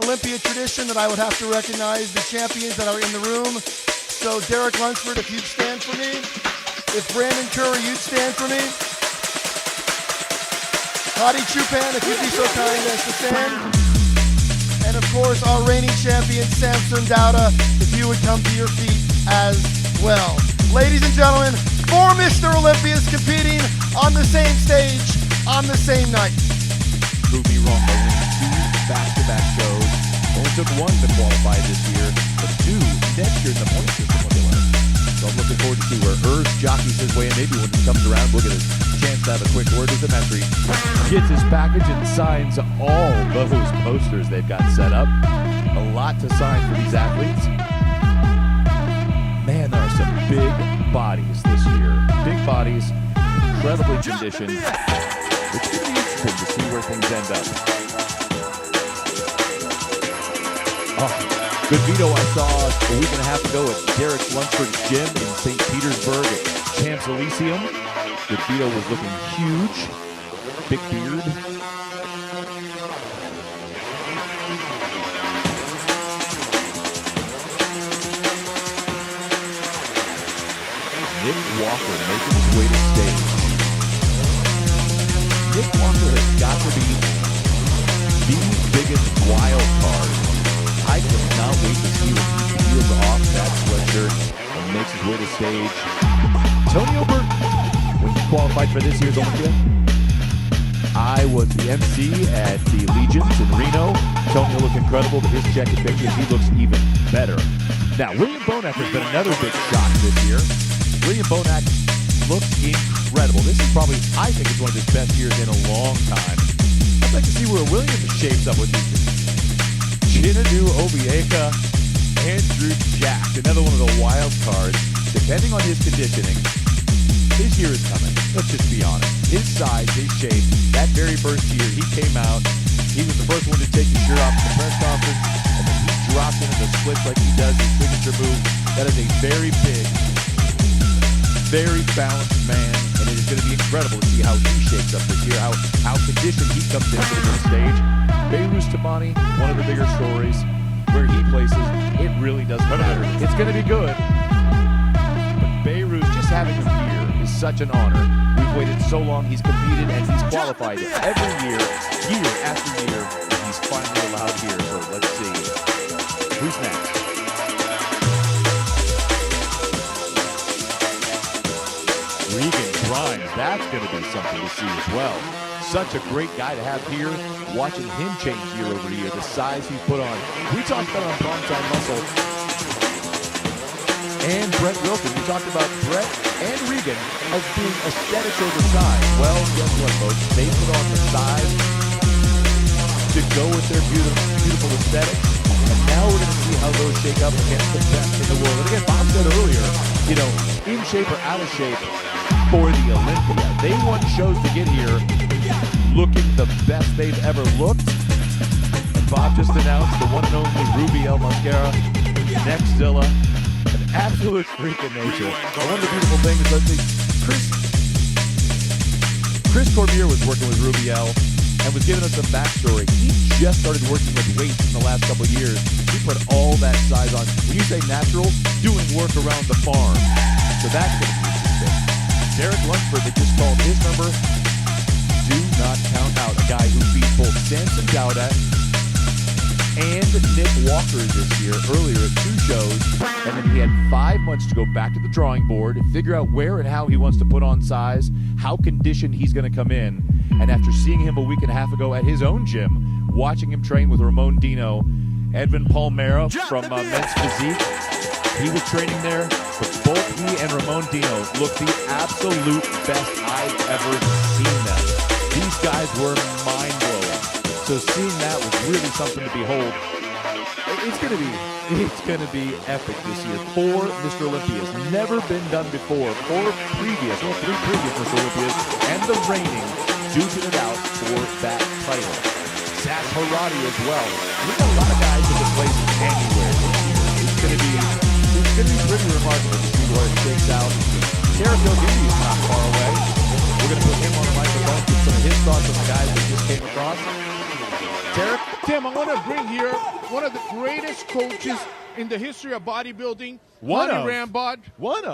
Olympia tradition that I would have to recognize the champions that are in the room. So Derek Lunsford, if you'd stand for me. If Brandon Curry, you'd stand for me. Hadi Chupan, if you'd be so kind as to stand. And of course, our reigning champion, Samson Dauda, if you would come to your feet as well. Ladies and gentlemen, 4 Mr. Olympias competing on the same stage on the same night. Prove me wrong, by winning 2 back-to-back shows. Only took 1 to qualify this year, but 2 next year in the point system when they learn. So I'm looking forward to see where Urs jockeys his way, and maybe when he comes around, we'll get a chance to have a quick word with him after he gets his package and signs all those posters they've got set up. A lot to sign for these athletes. Man, there are some big bodies this year. Big bodies, incredibly conditioned. It's going to be interesting to see where things end up. Good veto I saw a week and a half ago at Derek Lunsford's gym in St. Petersburg at Champs Elysium. Good veto was looking huge. Big beard. Nick Walker making his way to stage. Nick Walker has got to be the biggest wild card. I cannot wait to see when he peels off that sweatshirt and makes his way to stage. Tonio Burton, when he qualified for this year's Olympia, I was the MC at the Legions in Reno. Tonio looked incredible, but his Checkin picture, he looks even better. Now, William Bonac has been another big shock this year. William Bonac looks incredible. This is probably, I think it's one of his best years in a long time. I'd like to see where William shapes up with these. Chinadu Obieka, Andrew Jack, another one of the wild cards. Depending on his conditioning, his year is coming. Let's just be honest. His size, his shape, that very first year he came out, he was the first one to take his shirt off at the press conference, and then he dropped into the splits like he does, his signature move. That is a very big, very balanced man, and it is going to be incredible to see how he shapes up this year, how conditioned he comes into the stage. Beirut Tamani, one of the bigger stories. Where he places, it really doesn't matter. It's going to be good. But Beirut, just having him here is such an honor. We've waited so long. He's competed and he's qualified every year, year after year, and he's finally allowed here. So let's see. Who's next? Regan Grimes. That's going to be something to see as well. Such a great guy to have here. Watching him change year over year, the size he's put on. We talked about on Primetime Muscle and Brett Wilson. We talked about Brett and Regan as being aesthetics over size. Well, guess what, folks? They put on the size to go with their beautiful aesthetics. And now we're going to see how those shake up against the best in the world. And again, Bob said earlier, you know, in shape or out of shape for the Olympia. They won shows to get here looking the best they've ever looked. And Bob just announced the one and only Ruby El Mascara, Nextzilla, an absolute freak in nature. And one of the beautiful things is that Chris Cormier was working with Ruby El and was giving us some backstory. He just started working with weights in the last couple of years. He put all that size on. When you say natural, doing work around the farm. So that's going to be interesting. Derek Lunsford, they just called his number. Do not count out a guy who beat both Samson Dauda and Nick Walker this year, earlier at 2 shows, and then he had 5 months to go back to the drawing board, figure out where and how he wants to put on size, how conditioned he's going to come in, and after seeing him a week and a half ago at his own gym, watching him train with Ramon Dino, Edwin Palmera from Men's Physique, he was training there, but both he and Ramon Dino looked the absolute best I've ever seen them. These guys were mind-blowing. So seeing that was really something to behold. It's going to be epic this year. 4 Mr. Olympias, never been done before. 3 previous Mr. Olympias, and the reigning duking it out for that title. Sas Harati as well. We got a lot of guys in the place anywhere this year. It's going to be pretty remarkable to see where it shakes out. Derek O'Giddy is not far away. We're going to put him on the microphone, get some of his thoughts on the guys that just came across. Derek? Tim, I want to bring here one of the greatest coaches in the history of bodybuilding, One Ronnie of. Rambod. One of.